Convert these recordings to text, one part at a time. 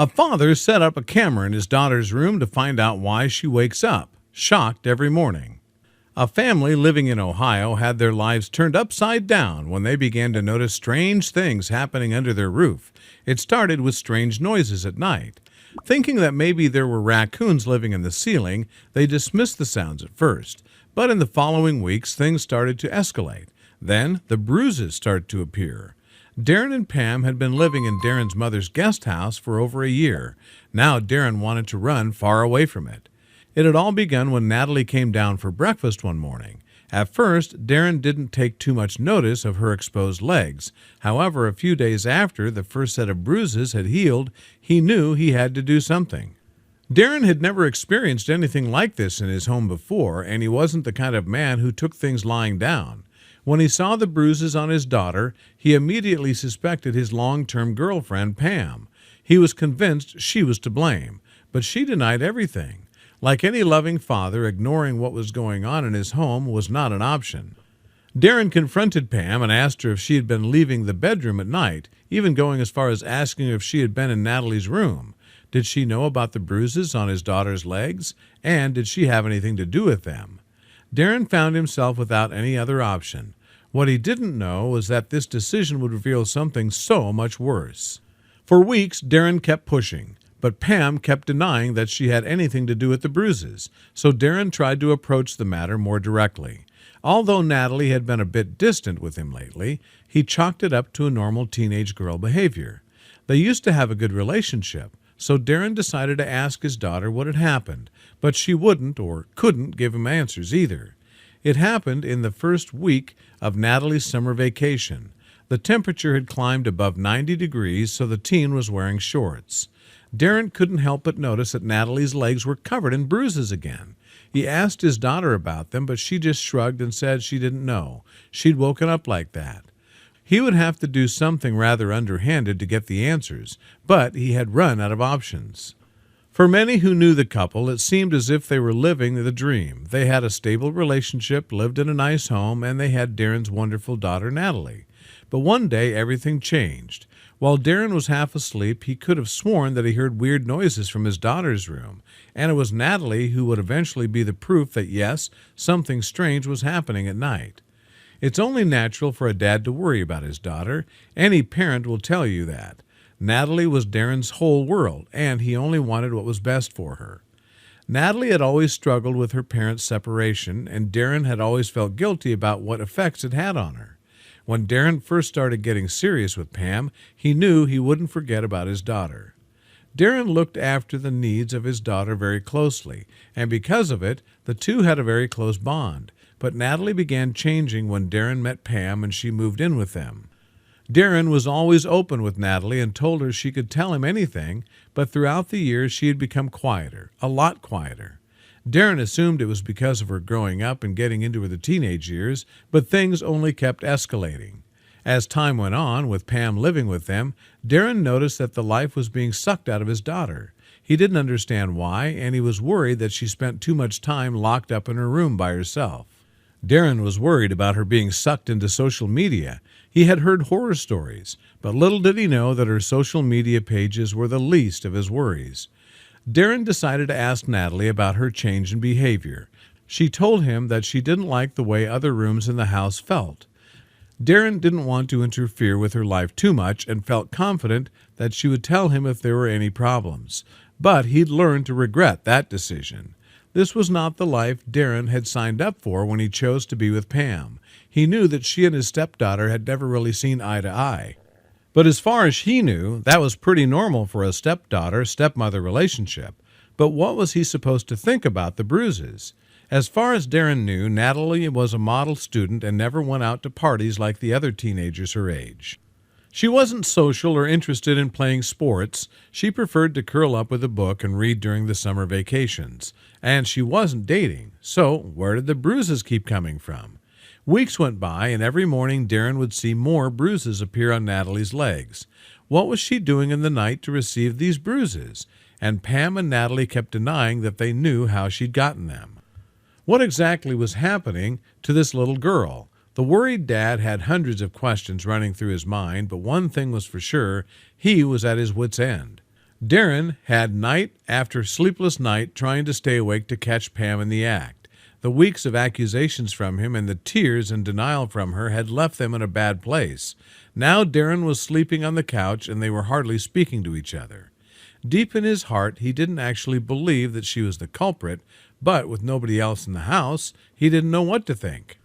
A father set up a camera in his daughter's room to find out why she wakes up, shocked every morning. A family living in Ohio had their lives turned upside down when they began to notice strange things happening under their roof. It started with strange noises at night. Thinking that maybe there were raccoons living in the ceiling, they dismissed the sounds at first. But in the following weeks, things started to escalate. Then the bruises started to appear. Darren and Pam had been living in Darren's mother's guest house for over a year. Now Darren wanted to run far away from it. It had all begun when Natalie came down for breakfast one morning. At first, Darren didn't take too much notice of her exposed legs. However, a few days after the first set of bruises had healed, he knew he had to do something. Darren had never experienced anything like this in his home before, and he wasn't the kind of man who took things lying down. When he saw the bruises on his daughter, he immediately suspected his long-term girlfriend, Pam. He was convinced she was to blame, but she denied everything. Like any loving father, ignoring what was going on in his home was not an option. Darren confronted Pam and asked her if she had been leaving the bedroom at night, even going as far as asking if she had been in Natalie's room. Did she know about the bruises on his daughter's legs, and did she have anything to do with them? Darren found himself without any other option. What he didn't know was that this decision would reveal something so much worse. For weeks, Darren kept pushing, but Pam kept denying that she had anything to do with the bruises, so Darren tried to approach the matter more directly. Although Natalie had been a bit distant with him lately, he chalked it up to a normal teenage girl behavior. They used to have a good relationship, so Darren decided to ask his daughter what had happened, but she wouldn't or couldn't give him answers either. It happened in the first week of Natalie's summer vacation. The temperature had climbed above 90 degrees, so the teen was wearing shorts. Darren couldn't help but notice that Natalie's legs were covered in bruises again. He asked his daughter about them, but she just shrugged and said she didn't know. She'd woken up like that. He would have to do something rather underhanded to get the answers, but he had run out of options. For many who knew the couple, it seemed as if they were living the dream. They had a stable relationship, lived in a nice home, and they had Darren's wonderful daughter, Natalie. But one day, everything changed. While Darren was half asleep, he could have sworn that he heard weird noises from his daughter's room, and it was Natalie who would eventually be the proof that, yes, something strange was happening at night. It's only natural for a dad to worry about his daughter. Any parent will tell you that. Natalie was Darren's whole world, and he only wanted what was best for her. Natalie had always struggled with her parents' separation, and Darren had always felt guilty about what effects it had on her. When Darren first started getting serious with Pam, he knew he wouldn't forget about his daughter. Darren looked after the needs of his daughter very closely, and because of it, the two had a very close bond. But Natalie began changing when Darren met Pam and she moved in with them. Darren was always open with Natalie and told her she could tell him anything, but throughout the years she had become quieter, a lot quieter. Darren assumed it was because of her growing up and getting into the teenage years, but things only kept escalating. As time went on, with Pam living with them, Darren noticed that the life was being sucked out of his daughter. He didn't understand why, and he was worried that she spent too much time locked up in her room by herself. Darren was worried about her being sucked into social media. He had heard horror stories, but little did he know that her social media pages were the least of his worries. Darren decided to ask Natalie about her change in behavior. She told him that she didn't like the way other rooms in the house felt. Darren didn't want to interfere with her life too much and felt confident that she would tell him if there were any problems. But he'd learned to regret that decision. This was not the life Darren had signed up for when he chose to be with Pam. He knew that she and his stepdaughter had never really seen eye to eye. But as far as he knew, that was pretty normal for a stepdaughter-stepmother relationship. But what was he supposed to think about the bruises? As far as Darren knew, Natalie was a model student and never went out to parties like the other teenagers her age. She wasn't social or interested in playing sports. She preferred to curl up with a book and read during the summer vacations. And she wasn't dating. So where did the bruises keep coming from? Weeks went by, and every morning Darren would see more bruises appear on Natalie's legs. What was she doing in the night to receive these bruises? And Pam and Natalie kept denying that they knew how she'd gotten them. What exactly was happening to this little girl? The worried dad had hundreds of questions running through his mind, but one thing was for sure, he was at his wit's end. Darren had night after sleepless night trying to stay awake to catch Pam in the act. The weeks of accusations from him and the tears and denial from her had left them in a bad place. Now Darren was sleeping on the couch and they were hardly speaking to each other. Deep in his heart, he didn't actually believe that she was the culprit, but with nobody else in the house, he didn't know what to think.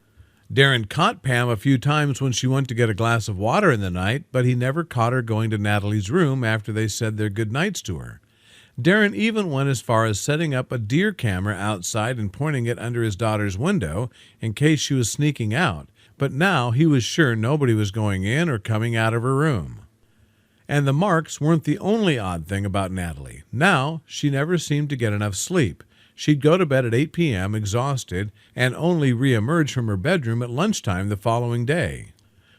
Darren caught Pam a few times when she went to get a glass of water in the night, but he never caught her going to Natalie's room after they said their good nights to her. Darren even went as far as setting up a deer camera outside and pointing it under his daughter's window in case she was sneaking out, but now he was sure nobody was going in or coming out of her room. And the marks weren't the only odd thing about Natalie. Now she never seemed to get enough sleep. She'd go to bed at 8 p.m. exhausted and only re-emerge from her bedroom at lunchtime the following day.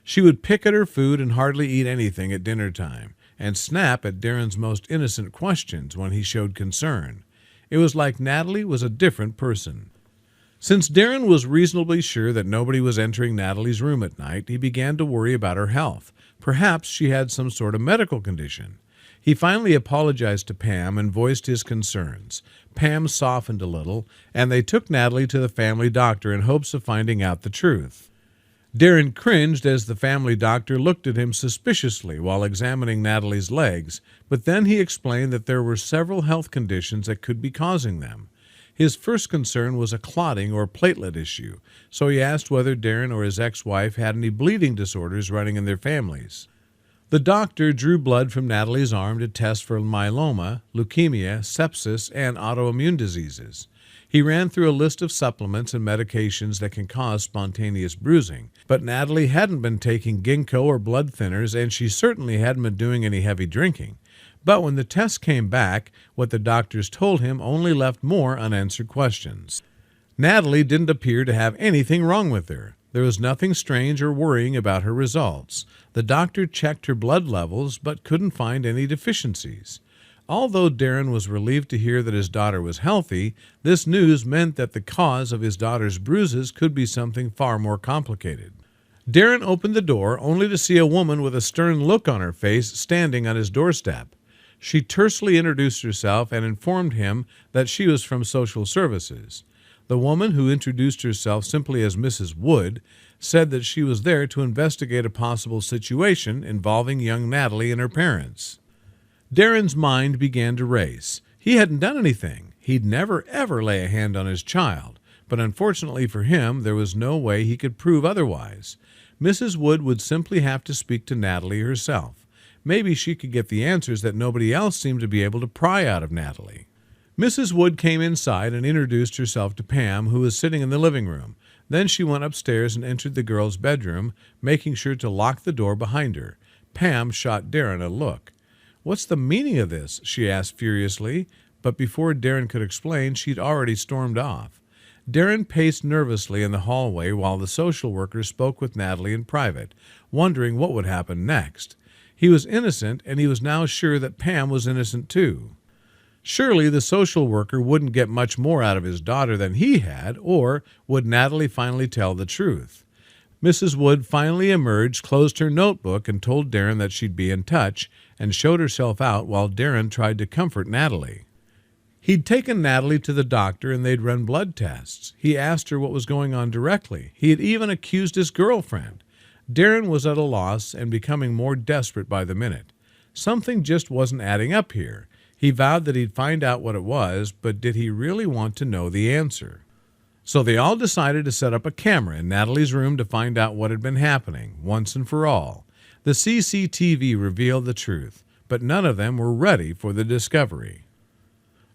She would pick at her food and hardly eat anything at dinner time, and snap at Darren's most innocent questions when he showed concern. It was like Natalie was a different person. Since Darren was reasonably sure that nobody was entering Natalie's room at night, he began to worry about her health. Perhaps she had some sort of medical condition. He finally apologized to Pam and voiced his concerns. Pam softened a little, and they took Natalie to the family doctor in hopes of finding out the truth. Darren cringed as the family doctor looked at him suspiciously while examining Natalie's legs, but then he explained that there were several health conditions that could be causing them. His first concern was a clotting or platelet issue, so he asked whether Darren or his ex-wife had any bleeding disorders running in their families. The doctor drew blood from Natalie's arm to test for myeloma, leukemia, sepsis, and autoimmune diseases. He ran through a list of supplements and medications that can cause spontaneous bruising, but Natalie hadn't been taking ginkgo or blood thinners, and she certainly hadn't been doing any heavy drinking. But when the tests came back, what the doctors told him only left more unanswered questions. Natalie didn't appear to have anything wrong with her. There was nothing strange or worrying about her results. The doctor checked her blood levels but couldn't find any deficiencies. Although Darren was relieved to hear that his daughter was healthy, this news meant that the cause of his daughter's bruises could be something far more complicated. Darren opened the door only to see a woman with a stern look on her face standing on his doorstep. She tersely introduced herself and informed him that she was from social services. The woman, who introduced herself simply as Mrs. Wood, said that she was there to investigate a possible situation involving young Natalie and her parents. Darren's mind began to race. He hadn't done anything. He'd never, ever lay a hand on his child. But unfortunately for him, there was no way he could prove otherwise. Mrs. Wood would simply have to speak to Natalie herself. Maybe she could get the answers that nobody else seemed to be able to pry out of Natalie. Mrs. Wood came inside and introduced herself to Pam, who was sitting in the living room. Then she went upstairs and entered the girl's bedroom, making sure to lock the door behind her. Pam shot Darren a look. "What's the meaning of this?" she asked furiously, but before Darren could explain, she'd already stormed off. Darren paced nervously in the hallway while the social worker spoke with Natalie in private, wondering what would happen next. He was innocent, and he was now sure that Pam was innocent too. Surely the social worker wouldn't get much more out of his daughter than he had, or would Natalie finally tell the truth? Mrs. Wood finally emerged, closed her notebook, and told Darren that she'd be in touch, and showed herself out while Darren tried to comfort Natalie. He'd taken Natalie to the doctor and they'd run blood tests. He asked her what was going on directly. He had even accused his girlfriend. Darren was at a loss and becoming more desperate by the minute. Something just wasn't adding up here. He vowed that he'd find out what it was, but did he really want to know the answer? So they all decided to set up a camera in Natalie's room to find out what had been happening, once and for all. The CCTV revealed the truth, but none of them were ready for the discovery.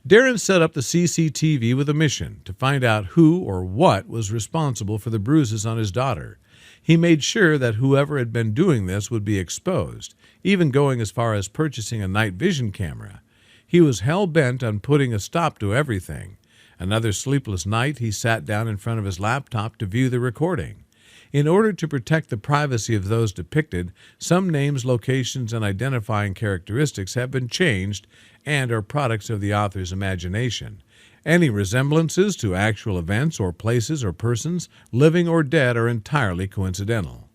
Darren set up the CCTV with a mission to find out who or what was responsible for the bruises on his daughter. He made sure that whoever had been doing this would be exposed, even going as far as purchasing a night vision camera. He was hell-bent on putting a stop to everything. Another sleepless night, he sat down in front of his laptop to view the recording. In order to protect the privacy of those depicted, some names, locations, and identifying characteristics have been changed and are products of the author's imagination. Any resemblances to actual events or places or persons, living or dead, are entirely coincidental.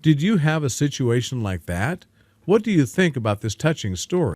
Did you have a situation like that? What do you think about this touching story?